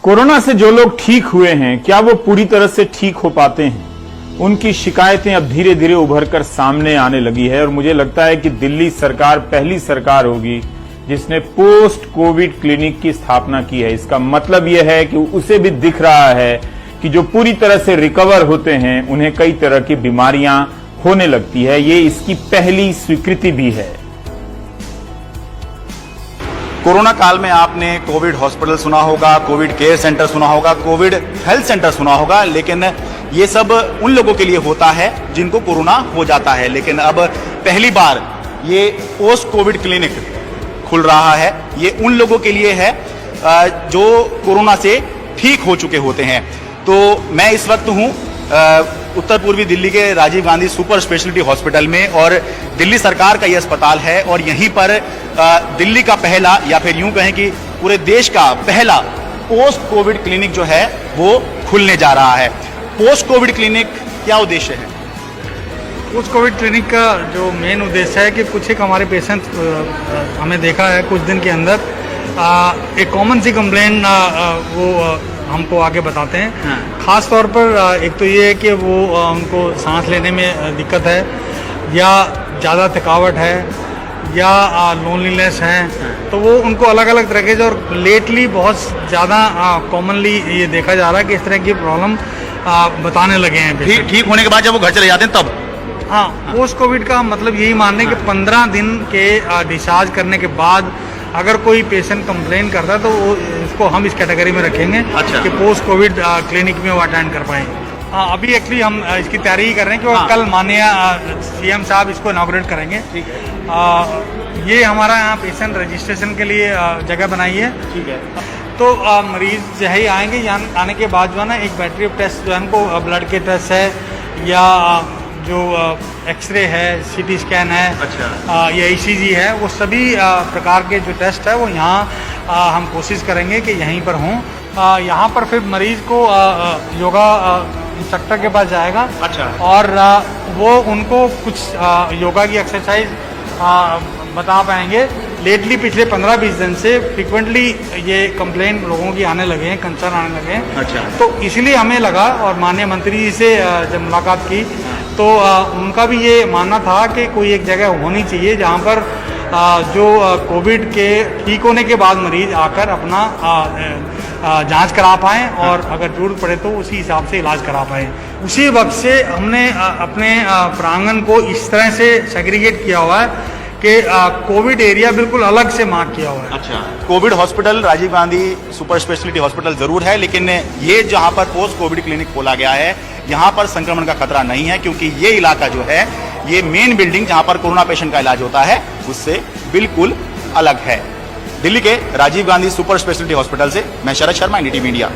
Corona से जो लोग ठीक हुए हैं, क्या वो पूरी तरह से ठीक हो पाते हैं? उनकी शिकायतें अब धीरे धीरे उभर कर सामने आने लगी है और मुझे लगता है कि दिल्ली सरकार पहली सरकार होगी जिसने पोस्ट कोविड क्लिनिक की स्थापना की है। इसका मतलब यह है कि उसे भी दिख रहा है कि जो पूरी तरह से रिकवर होते हैं उन्हें कई तरह की बीमारियां होने लगती है। ये इसकी पहली स्वीकृति भी है। कोरोना काल में आपने कोविड हॉस्पिटल सुना होगा, कोविड केयर सेंटर सुना होगा, कोविड हेल्थ सेंटर सुना होगा, लेकिन ये सब उन लोगों के लिए होता है जिनको कोरोना हो जाता है। लेकिन अब पहली बार ये पोस्ट कोविड क्लिनिक खुल रहा है। ये उन लोगों के लिए है जो कोरोना से ठीक हो चुके होते हैं। तो मैं इस वक्त हूँ उत्तर पूर्वी दिल्ली के Rajiv Gandhi super speciality hospital में और दिल्ली सरकार का यह अस्पताल है और यहीं पर दिल्ली का पहला या फिर यूं कहें कि पूरे देश का पहला पोस्ट कोविड क्लिनिक जो है वो खुलने जा रहा है। पोस्ट कोविड क्लिनिक क्या उद्देश्य है? पोस्ट कोविड क्लिनिक का जो मेन उद्देश्य है कि कुछ एक हमारे पेशेंट हमें देखा है कुछ दिन के अंदर एक कॉमन सी कंप्लेन वो हमको आगे बताते हैं। हाँ। खास तौर पर एक तो ये है कि वो उनको सांस लेने में दिक्कत है या ज़्यादा थकावट है या लोनलीनेस है। हाँ। तो वो उनको अलग अलग तरह के और लेटली बहुत ज़्यादा कॉमनली ये देखा जा रहा है कि इस तरह की प्रॉब्लम बताने लगे हैं। ठीक होने के बाद जब वो घर चले जाते हैं तब? हाँ, पोस्ट कोविड का मतलब यही मानने कि 15 दिन के डिस्चार्ज करने के बाद अगर कोई पेशेंट कंप्लेन करता है तो वो उसको हम इस कैटेगरी में रखेंगे। अच्छा। कि पोस्ट कोविड क्लिनिक में वो अटेंड कर पाएँ। हाँ, अभी एक्चुअली हम इसकी तैयारी ही कर रहे हैं कि वो कल माननीय सीएम साहब इसको इनॉग्रेट करेंगे। ठीक है। ये हमारा यहाँ पेशेंट रजिस्ट्रेशन के लिए जगह बनाई है। ठीक है। तो मरीज जो है आएंगे, यहाँ आने के बाद जो है ना एक बैटरी ऑफ टेस्ट जो है उनको ब्लड के टेस्ट है या जो एक्सरे है, सीटी स्कैन है। अच्छा। या ईसीजी है, वो सभी प्रकार के जो टेस्ट है वो यहाँ हम कोशिश करेंगे कि यहीं पर हों। यहाँ पर फिर मरीज को योगा इंस्ट्रक्टर के पास जाएगा। अच्छा। और वो उनको कुछ योगा की एक्सरसाइज बता पाएंगे। लेटली पिछले 15-20 दिन से फ्रिक्वेंटली ये कंप्लेन लोगों की आने लगे हैं, कंसर्न आने लगे हैं। अच्छा। तो इसलिए हमें लगा और माननीय मंत्री जी से जब मुलाकात की तो उनका भी ये मानना था कि कोई एक जगह होनी चाहिए जहाँ पर जो कोविड के ठीक होने के बाद मरीज आकर अपना जांच करा पाएँ और अगर जरूरत पड़े तो उसी हिसाब से इलाज करा पाएँ। उसी वक्त से हमने अपने प्रांगण को इस तरह से सेग्रीगेट किया हुआ है कि कोविड एरिया बिल्कुल अलग से मार्क किया हुआ है। अच्छा। Covid hospital Rajiv Gandhi super speciality hospital जरूर है, लेकिन ये जहां पर पोस्ट कोविड क्लिनिक खोला गया है यहां पर संक्रमण का खतरा नहीं है, क्योंकि ये इलाका जो है ये मेन बिल्डिंग जहां पर कोरोना पेशेंट का इलाज होता है उससे बिल्कुल अलग है। दिल्ली के Rajiv Gandhi super speciality hospital से मैं शरद शर्मा, NDTV इंडिया।